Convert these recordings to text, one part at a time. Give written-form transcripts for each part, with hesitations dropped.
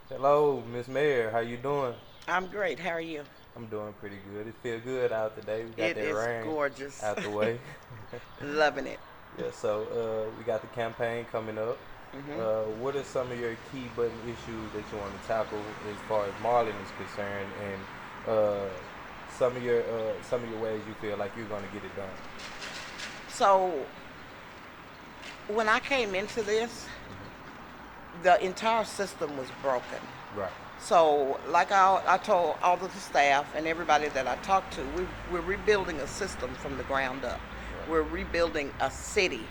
Hello, Miss Mayor. How you doing? I'm great. How are you? I'm doing pretty good. It feel good out today. We got It that is rain gorgeous. out the way. Loving it. Yeah, so we got the campaign coming up. hmm What are some of your key button issues that you want to tackle as far as Marlin is concerned, and some of your ways you feel like you're going to get it done? So, when I came into this, the entire system was broken. Right. So, like I told all of the staff and everybody that I talked to, we're rebuilding a system from the ground up. Right. We're rebuilding a city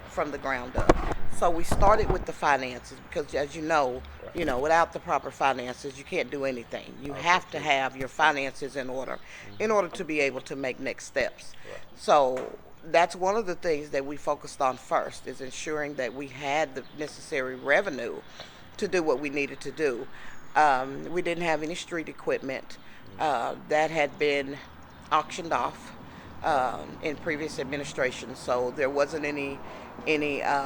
from the ground up. So we started with the finances because, as Right. without the proper finances, you can't do anything. You Okay. have to True. have your finances in order to be able to make next steps. Right. So that's one of the things that we focused on first is ensuring that we had the necessary revenue to do what we needed to do. We didn't have any street equipment that had been auctioned off in previous administrations, so there wasn't any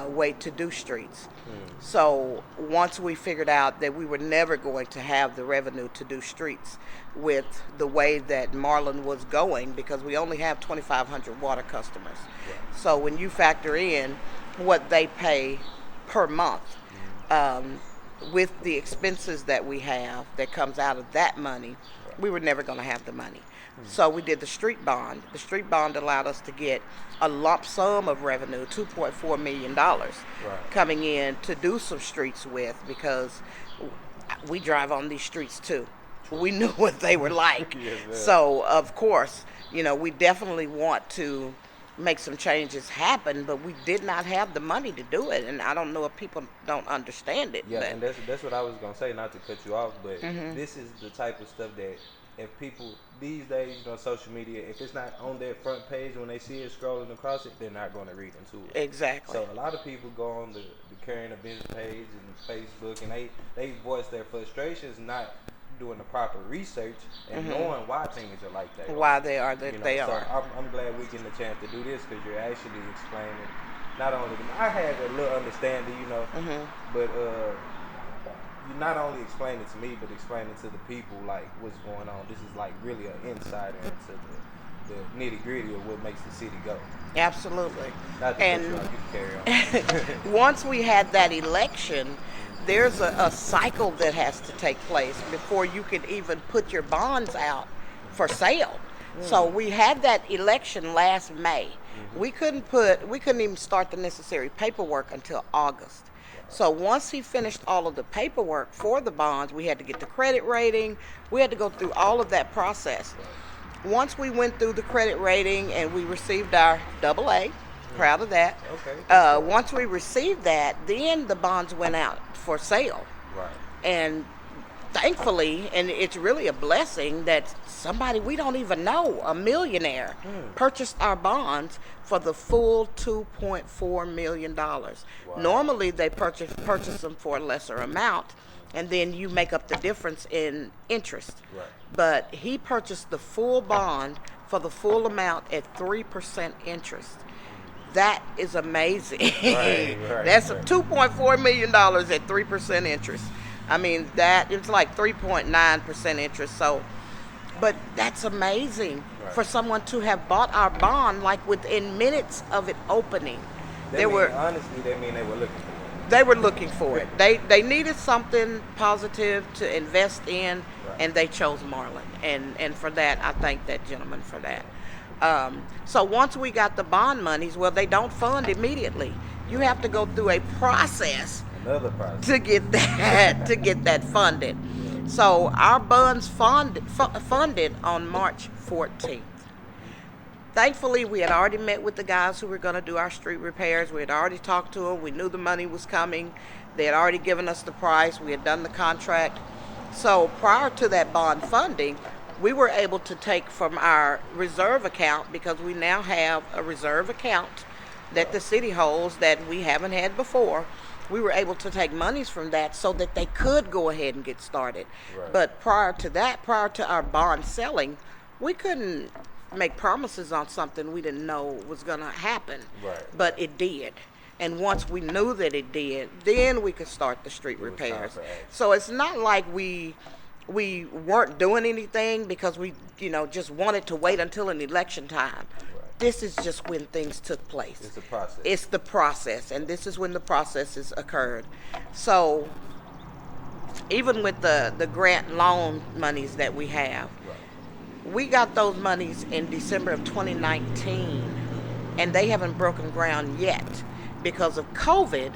way to do streets. Mm. So once we figured out that we were never going to have the revenue to do streets with the way that Marlin was going, because we only have 2,500 water customers. Right. So when you factor in what they pay per month, um, with the expenses that we have that comes out of that money, Right. we were never going to have the money. Mm. So we did the street bond. The street bond allowed us to get a lump sum of revenue, $2.4 million Right. coming in to do some streets with, because we drive on these streets too. We knew what they were like. Yes, ma'am. So, of course, we definitely want to make some changes happen, but we did not have the money to do it. And I don't know if people don't understand it. Yeah, But and that's what I was gonna say. Not to cut you off, but hmm this is the type of stuff that if people these days, social media, if it's not on their front page when they see it scrolling across it, they're not going to read into it. exactly. So a lot of people go on the current events page and Facebook, and they voice their frustrations, not doing the proper research and hmm knowing why things are like that. Why they are that they So are. I'm glad we getting a chance to do this because you're actually explaining. Not only I had a little understanding, hmm but you not only explain it to me, but explain it to the people like what's going on. This is like really an insider into the nitty gritty of what makes the city go. Absolutely. Not to cut you And off, you can carry on. once we had that election, there's a cycle that has to take place before you can even put your bonds out for sale. So we had that election last May. We couldn't even start the necessary paperwork until August. So once he finished all of the paperwork for the bonds, we had to get the credit rating. We had to go through all of that process. Once we went through the credit rating and we received our double A, proud of that. Okay. Once we received that, then the bonds went out for sale. Right. And thankfully, and it's really a blessing that somebody we don't even know, a millionaire, purchased our bonds for the full $2.4 million. Normally, they purchase them for a lesser amount, and then you make up the difference in interest. Right. But he purchased the full bond for the full amount at 3% interest. That is amazing. Right, right, That's right. $2.4 million at 3% interest. I mean, that it's like 3.9% interest. So, but that's amazing Right. for someone to have bought our bond like within minutes of it opening. Honestly, they mean they were looking for it. They were looking for it. They needed something positive to invest in, Right. and they chose Marlin. And for that, I thank that gentleman for that. So once we got the bond monies, well, they don't fund immediately. You have to go through a process Another process. to get that funded. So our bonds funded on March 14th. Thankfully, we had already met with the guys who were going to do our street repairs. We had already talked to them. We knew the money was coming. They had already given us the price. We had done the contract. So prior to that bond funding, we were able to take from our reserve account, because we now have a reserve account that the city holds that we haven't had before. We were able to take monies from that so that they could go ahead and get started. Right. But prior to that, prior to our bond selling, we couldn't make promises on something we didn't know was going to happen. Right. But it did. And once we knew that it did, then we could start the street repairs. So it's not like we weren't doing anything because we, just wanted to wait until an election time. This is just when things took place. It's a process. It's the process, and this is when the processes occurred. So even with the grant loan monies that we have, we got those monies in December of 2019, and they haven't broken ground yet. Because of COVID,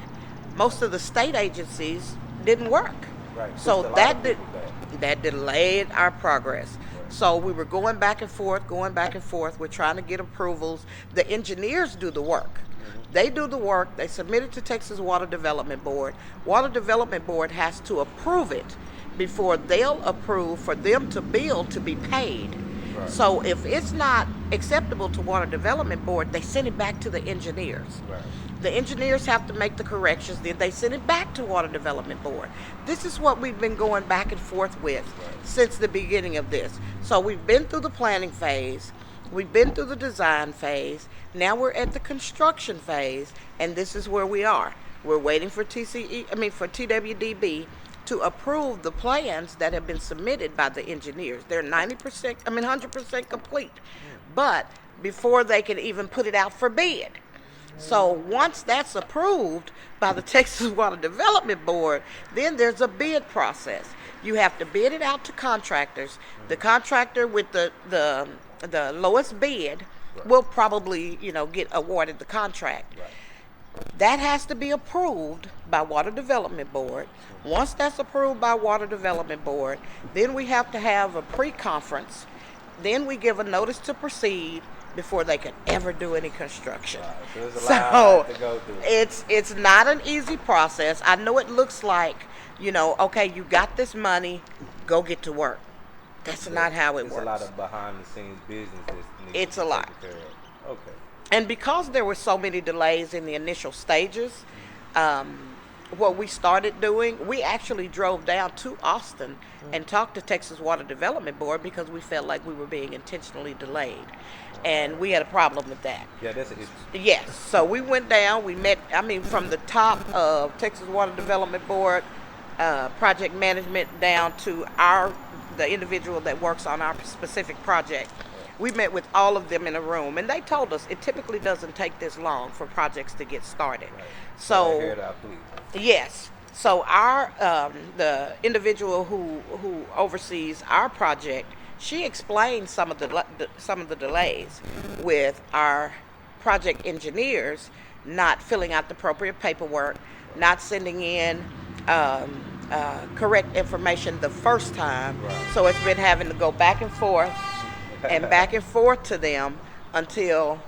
most of the state agencies didn't work. Right. So that delayed our progress. Right. So we were going back and forth. We're trying to get approvals. The engineers do the work. Mm-hmm. They do the work. They submit it to Texas Water Development Board. Water Development Board has to approve it before they'll approve for them to build to be paid. Right. So if it's not acceptable to Water Development Board, they send it back to the engineers. Right. The engineers have to make the corrections, then they send it back to Water Development Board. This is what we've been going back and forth with since the beginning of this. So we've been through the planning phase, we've been through the design phase, now we're at the construction phase, and this is where we are. We're waiting for TWDB to approve the plans that have been submitted by the engineers. They're 100% complete, but before they can even put it out for bid. So once that's approved by the Texas Water Development Board, then there's a bid process. You have to bid it out to contractors. The contractor with the lowest bid will probably, get awarded the contract. That has to be approved by Water Development Board. Once that's approved by Water Development Board, then we have to have a pre-conference. Then we give a notice to proceed before they can ever do any construction. Right. So there's a lot to go through. It's not an easy process. I know it looks like, okay, you got this money, go get to work. That's not how it works. It's a lot of behind the scenes business that needs it's to a be lot. taken care of. Okay. And because there were so many delays in the initial stages, what we started doing, we actually drove down to Austin and talked to Texas Water Development Board because we felt like we were being intentionally delayed. And we had a problem with that. Yeah, that's an issue. Yes. So we went down, we met, from the top of Texas Water Development Board, project management down to the individual that works on our specific project. We met with all of them in a room, and they told us it typically doesn't take this long for projects to get started. Right. So, hear it out, please. Yes. So our the individual who oversees our project, she explained some of the delays with our project engineers not filling out the appropriate paperwork, not sending in correct information the first time. Right. So it's been having to go back and forth and back and forth to them until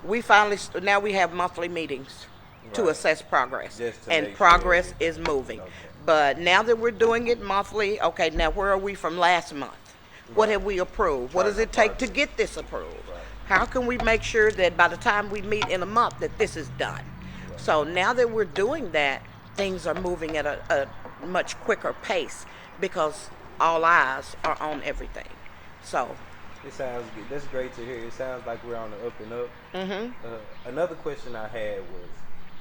we finally, now we have monthly meetings to assess progress. And progress is moving. Okay. But now that we're doing it monthly, okay, now where are we from last month? What have we approved? What does it take to get this approved? How can we make sure that by the time we meet in a month that this is done? So now that we're doing that, things are moving at a much quicker pace because all eyes are on everything. So it sounds good. That's great to hear. It sounds like we're on the up and up. Mm-hmm. Another question I had was,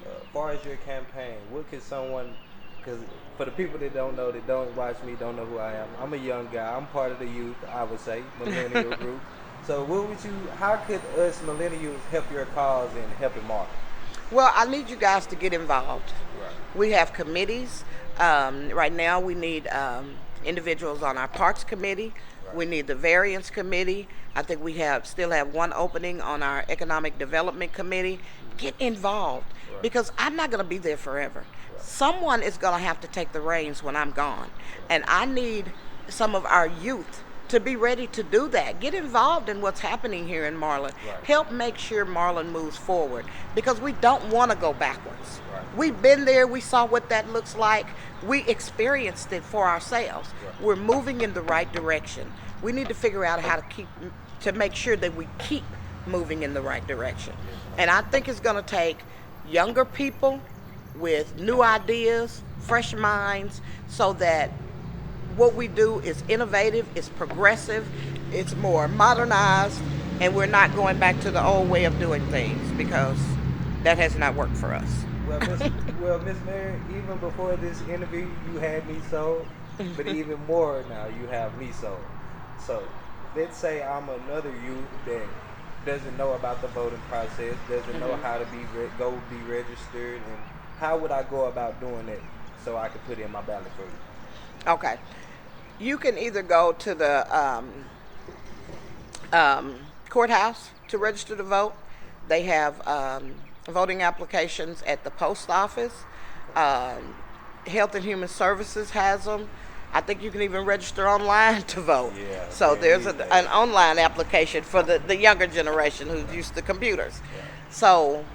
as far as your campaign, what could someone, because for the people that don't know, that don't watch me, don't know who I am, I'm a young guy. I'm part of the youth, I would say, millennial group. So how could us millennials help your cause in helping Marlin? Well, I need you guys to get involved. Right. We have committees. Right now we need individuals on our Parks Committee. Right. We need the Variance Committee. I think we still have one opening on our Economic Development Committee. Get involved, because I'm not going to be there forever. Right. Someone is going to have to take the reins when I'm gone. And I need some of our youth to be ready to do that. Get involved in what's happening here in Marlin. Right. Help make sure Marlin moves forward, because we don't want to go backwards. Right. We've been there. We saw what that looks like. We experienced it for ourselves. Right. We're moving in the right direction. We need to figure out how to make sure that we keep moving in the right direction. And I think it's going to take younger people with new ideas, fresh minds, so that what we do is innovative, it's progressive, it's more modernized, and we're not going back to the old way of doing things, because that has not worked for us. Well, Miss Mary, even before this interview, you had me sold, but even more now, you have me sold. So, let's say I'm another youth that doesn't know about the voting process, doesn't know how to go be registered, and how would I go about doing it so I could put in my ballot for you? Okay. You can either go to the courthouse to register to vote. They have voting applications at the post office. Health and Human Services has them. I think you can even register online to vote. Yeah, So they there's need that. an online application for the younger generation who's used to computers. Yeah. So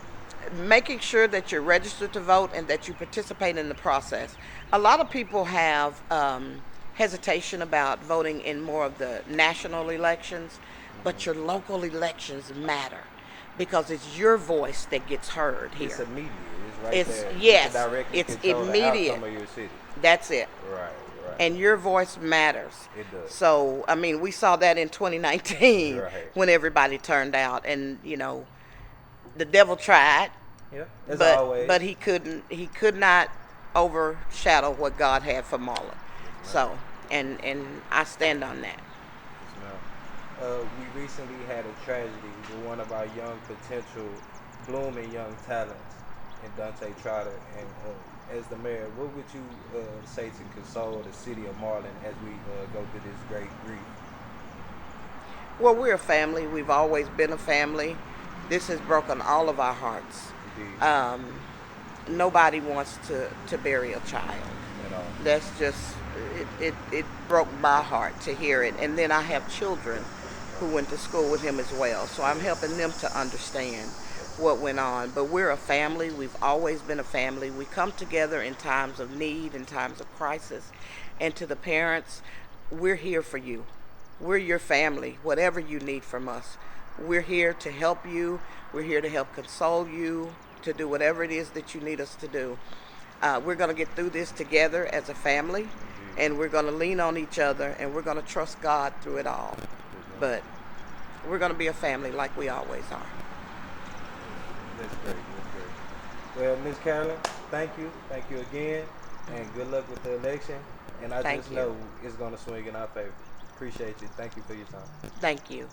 making sure that you're registered to vote and that you participate in the process. A lot of people have hesitation about voting in more of the national elections, but your local elections matter because it's your voice that gets heard here. It's immediate. It's right It's there. yes, You can directly it's control the immediate. outcome of your city. That's it. Right, right. And your voice matters. It does. So, I mean, we saw that in 2019 Right. when everybody turned out, and the devil tried, Yeah, as always. but he could not overshadow what God had for Marlin. So, and I stand on that. We recently had a tragedy with one of our young potential blooming young talents in Dante Trotter. And as the mayor, what would you say to console the city of Marlin as we go through this great grief? Well, we're a family. We've always been a family. This has broken all of our hearts. Indeed. Nobody wants to bury a child. At all. That's just, it broke my heart to hear it. And then I have children who went to school with him as well. So I'm helping them to understand what went on. But we're a family. We've always been a family. We come together in times of need, in times of crisis. And to the parents, we're here for you. We're your family. Whatever you need from us, we're here to help you. We're here to help console you, to do whatever it is that you need us to do. We're going to get through this together as a family, and we're going to lean on each other, and we're going to trust God through it all. But we're going to be a family like we always are. That's great. That's great. Well, Ms. Carolyn, thank you. Thank you again, and good luck with the election. And I Thank just you. know it's going to swing in our favor. Appreciate you. Thank you for your time. Thank you.